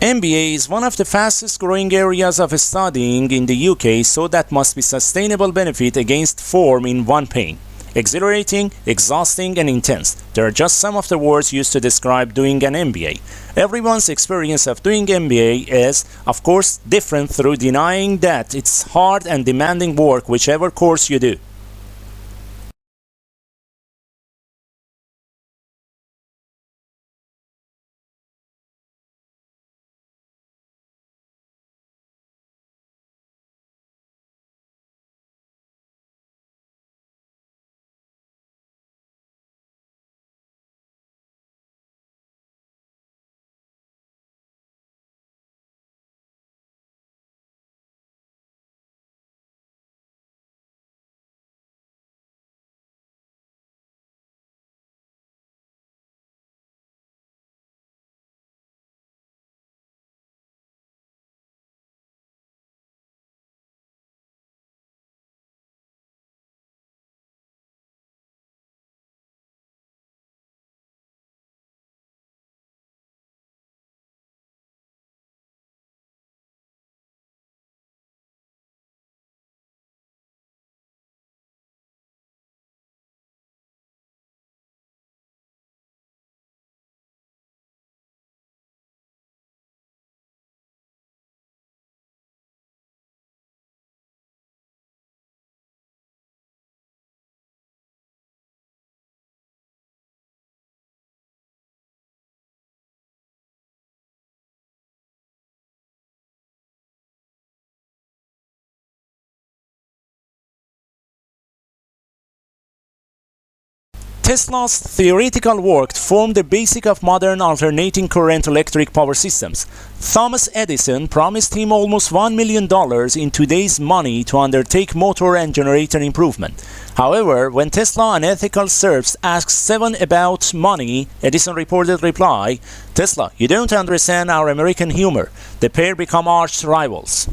MBA is one of the fastest growing areas of studying in the UK, so that must be sustainable benefit against form in one pain. Exhilarating, exhausting, and intense. They are just some of the words used to describe doing an MBA. Everyone's experience of doing MBA is, of course, different through denying that it's hard and demanding work whichever course you do. Tesla's theoretical work formed the basic of modern alternating current electric power systems. Thomas Edison promised him almost $1 million in today's money to undertake motor and generator improvement. However, when Tesla and ethical serfs asked Seven about money, Edison reported reply, "Tesla, you don't understand our American humor." The pair become arch rivals.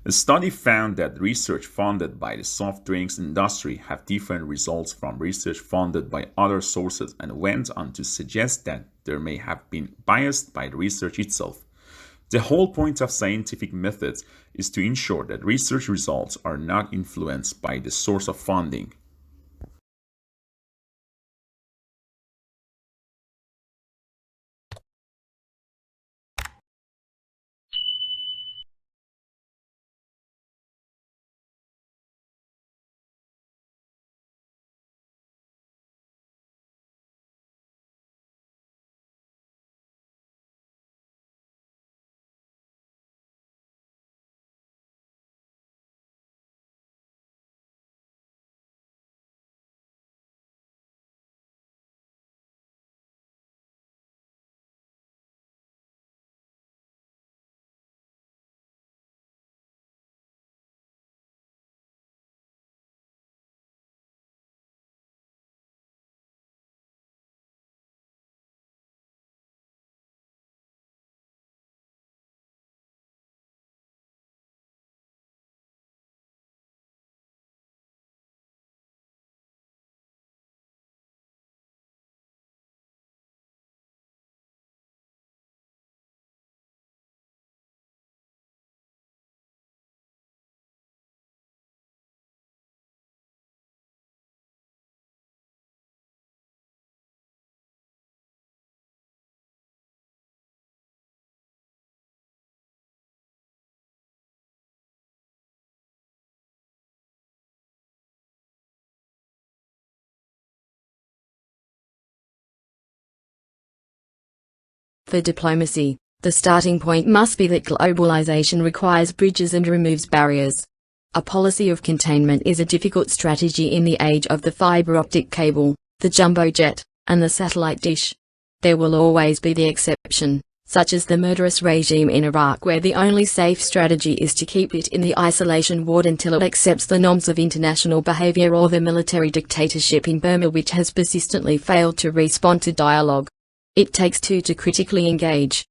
A study found that research funded by the soft drinks industry have different results from research funded by other sources and went on to suggest that there may have been bias by the research itself. The whole point of scientific methods is to ensure that research results are not influenced by the source of funding. For diplomacy, the starting point must be that globalization requires bridges and removes barriers. A policy of containment is a difficult strategy in the age of the fiber optic cable, the jumbo jet, and the satellite dish. There will always be the exception, such as the murderous regime in Iraq, where the only safe strategy is to keep it in the isolation ward until it accepts the norms of international behavior, or the military dictatorship in Burma, which has persistently failed to respond to dialogue. It takes two to critically engage.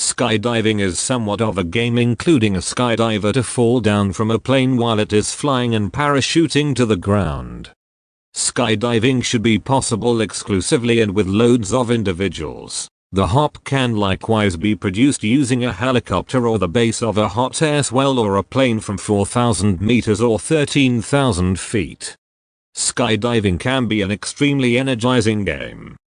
Skydiving is somewhat of a game, including a skydiver to fall down from a plane while it is flying and parachuting to the ground. Skydiving should be possible exclusively and with loads of individuals. The hop can likewise be produced using a helicopter or the base of a hot air swell or a plane from 4,000 meters or 13,000 feet. Skydiving can be an extremely energizing game.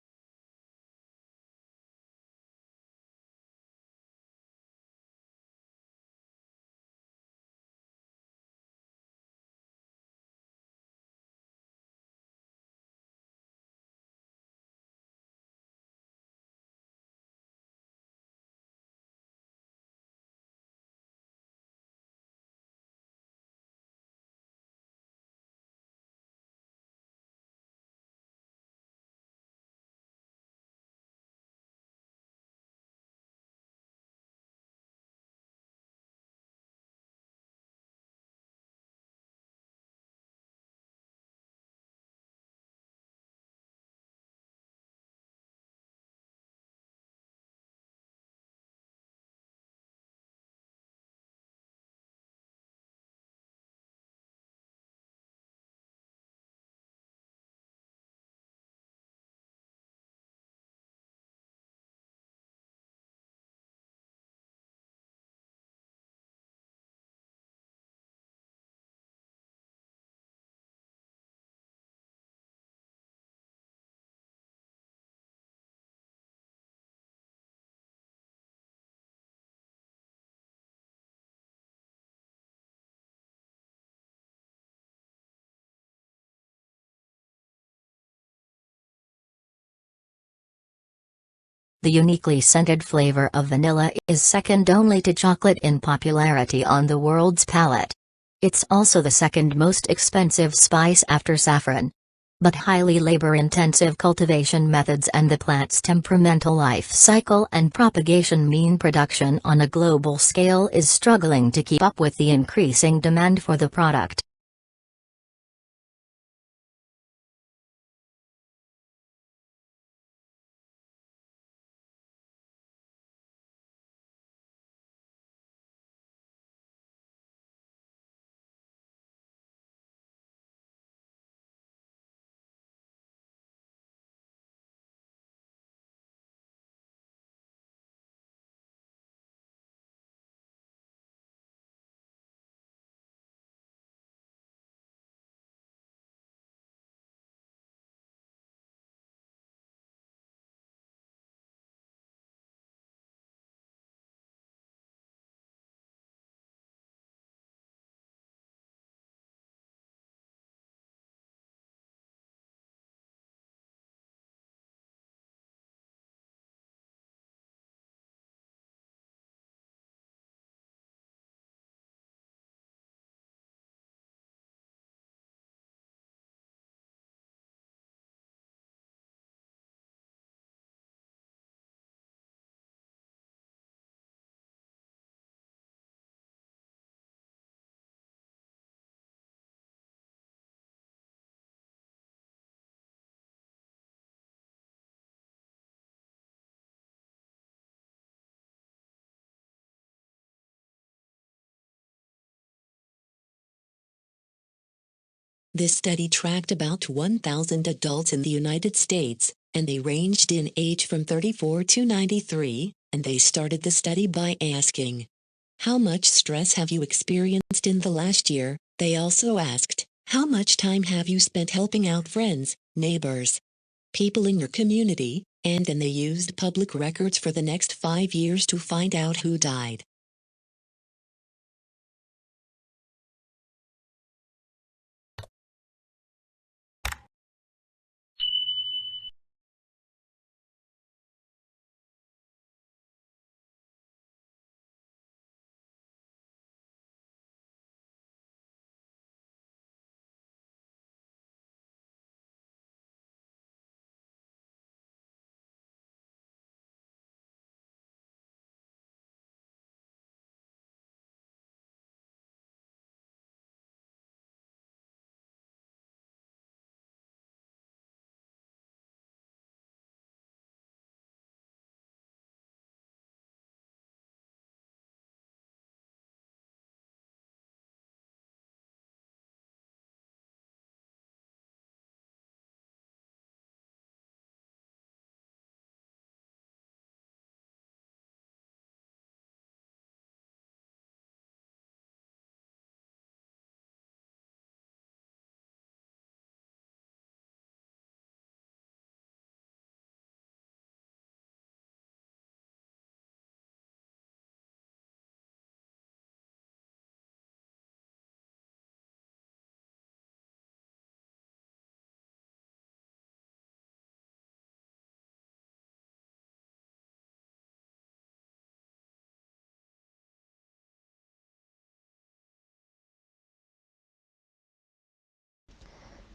The uniquely scented flavor of vanilla is second only to chocolate in popularity on the world's palate. It's also the second most expensive spice after saffron. But highly labor-intensive cultivation methods and the plant's temperamental life cycle and propagation mean production on a global scale is struggling to keep up with the increasing demand for the product. This study tracked about 1,000 adults in the United States, and they ranged in age from 34 to 93, and they started the study by asking, "How much stress have you experienced in the last year?" They also asked, "How much time have you spent helping out friends, neighbors, people in your community?" And then they used public records for the next 5 years to find out who died.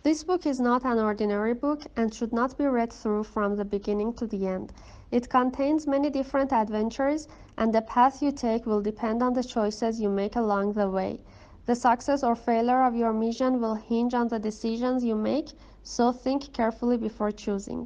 This book is not an ordinary book and should not be read through from the beginning to the end. It contains many different adventures, and the path you take will depend on the choices you make along the way. The success or failure of your mission will hinge on the decisions you make, so think carefully before choosing.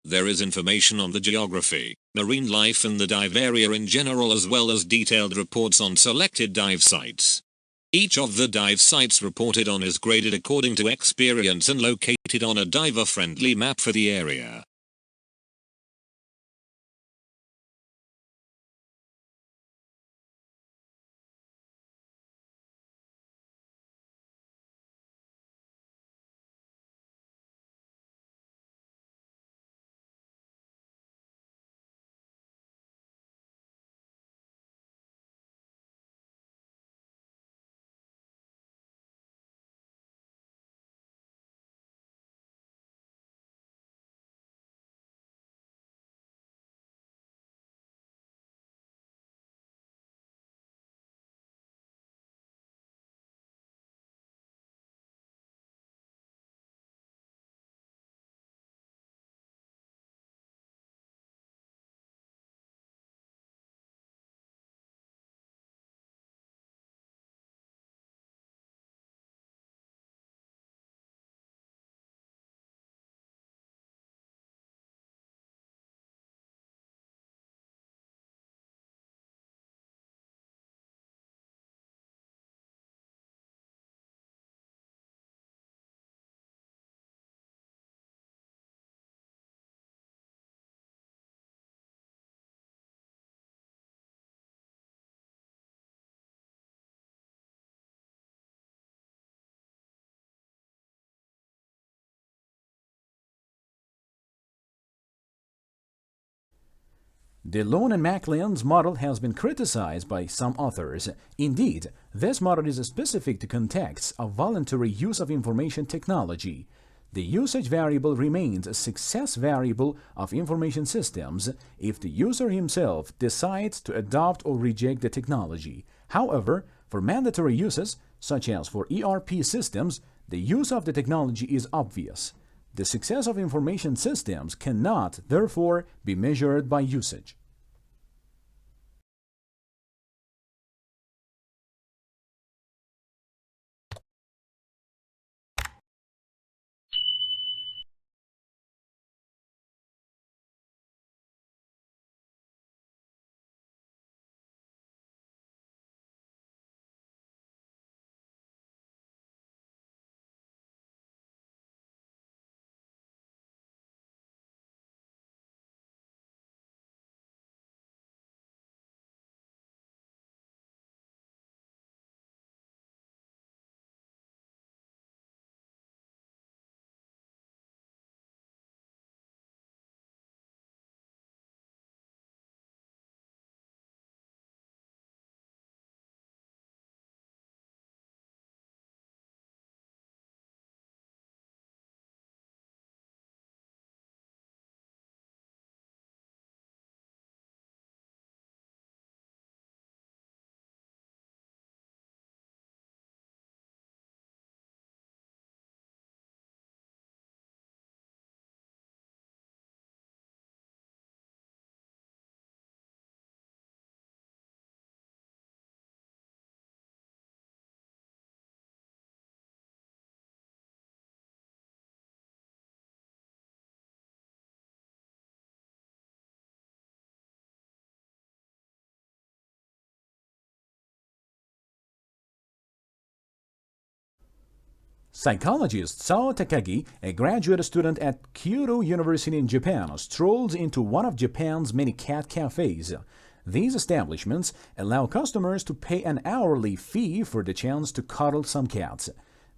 There is information on the geography, marine life and the dive area in general, as well as detailed reports on selected dive sites. Each of the dive sites reported on is graded according to experience and located on a diver-friendly map for the area. The Lone and McLean's model has been criticized by some authors. Indeed, this model is specific to contexts of voluntary use of information technology. The usage variable remains a success variable of information systems if the user himself decides to adopt or reject the technology. However, for mandatory uses, such as for ERP systems, the use of the technology is obvious. The success of information systems cannot, therefore, be measured by usage. Psychologist Sao Takagi, a graduate student at Kyoto University in Japan, strolls into one of Japan's many cat cafes. These establishments allow customers to pay an hourly fee for the chance to cuddle some cats.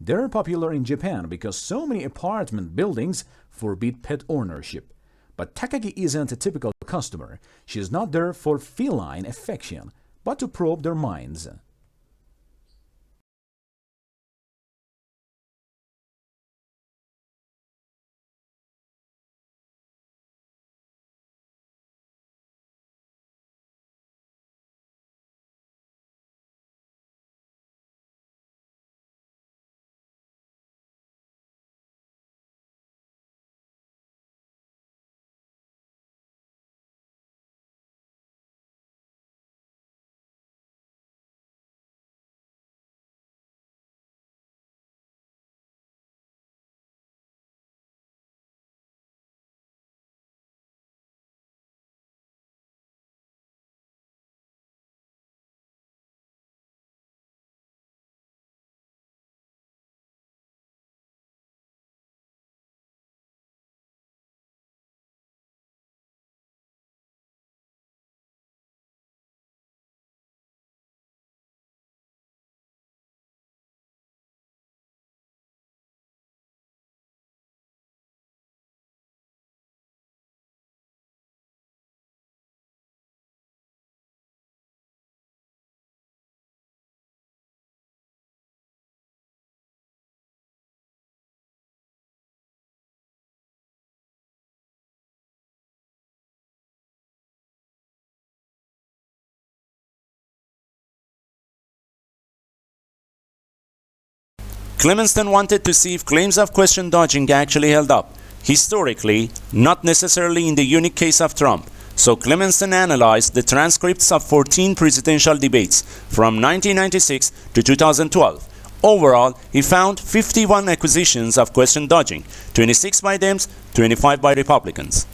They're popular in Japan because so many apartment buildings forbid pet ownership. But Takagi isn't a typical customer. She's not there for feline affection, but to probe their minds. Clemenston wanted to see if claims of question dodging actually held up. Historically, not necessarily in the unique case of Trump. So Clemenston analyzed the transcripts of 14 presidential debates from 1996 to 2012. Overall, he found 51 accusations of question dodging, 26 by Dems, 25 by Republicans.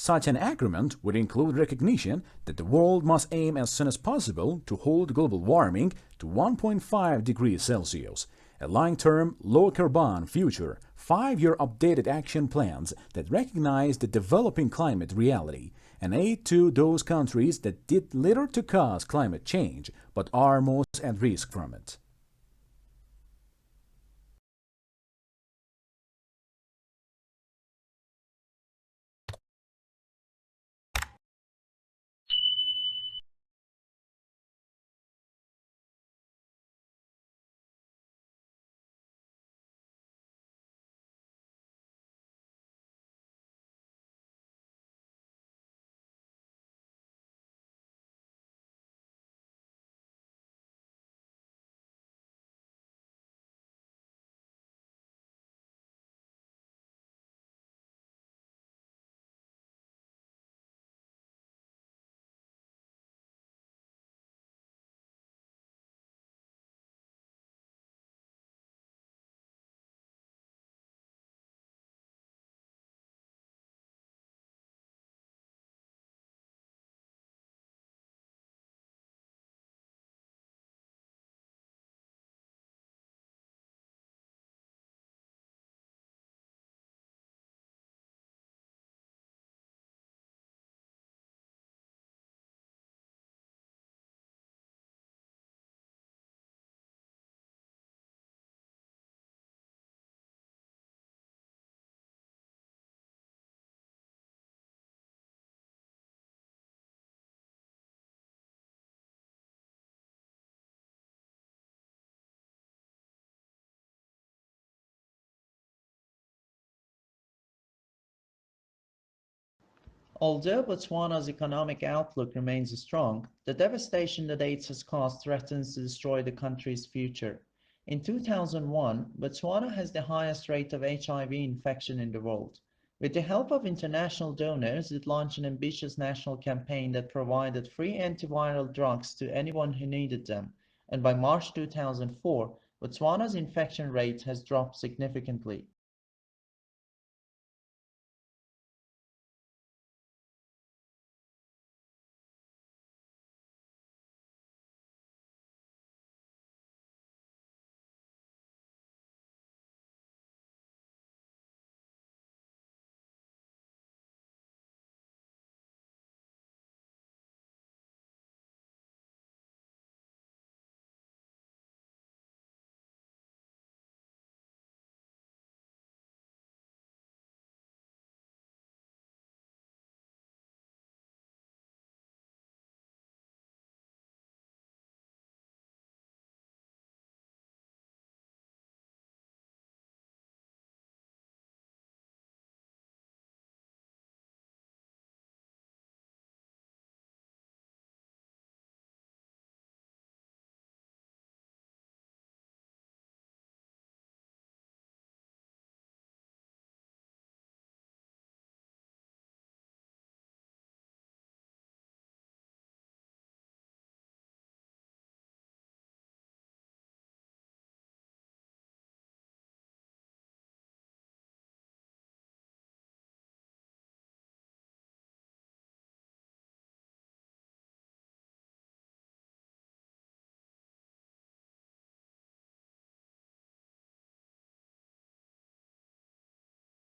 Such an agreement would include recognition that the world must aim as soon as possible to hold global warming to 1.5 degrees Celsius, a long-term, low-carbon future, 5-year updated action plans that recognize the developing climate reality, and aid to those countries that did little to cause climate change but are most at risk from it. Although Botswana's economic outlook remains strong, the devastation that AIDS has caused threatens to destroy the country's future. In 2001, Botswana has the highest rate of HIV infection in the world. With the help of international donors, it launched an ambitious national campaign that provided free antiviral drugs to anyone who needed them, and by March 2004, Botswana's infection rate has dropped significantly.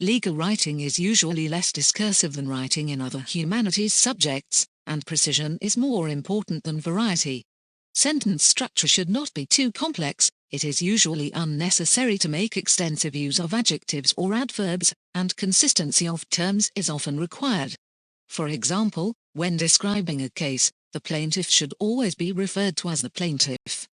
Legal writing is usually less discursive than writing in other humanities subjects, and precision is more important than variety. Sentence structure should not be too complex, it is usually unnecessary to make extensive use of adjectives or adverbs, and consistency of terms is often required. For example, when describing a case, the plaintiff should always be referred to as the plaintiff.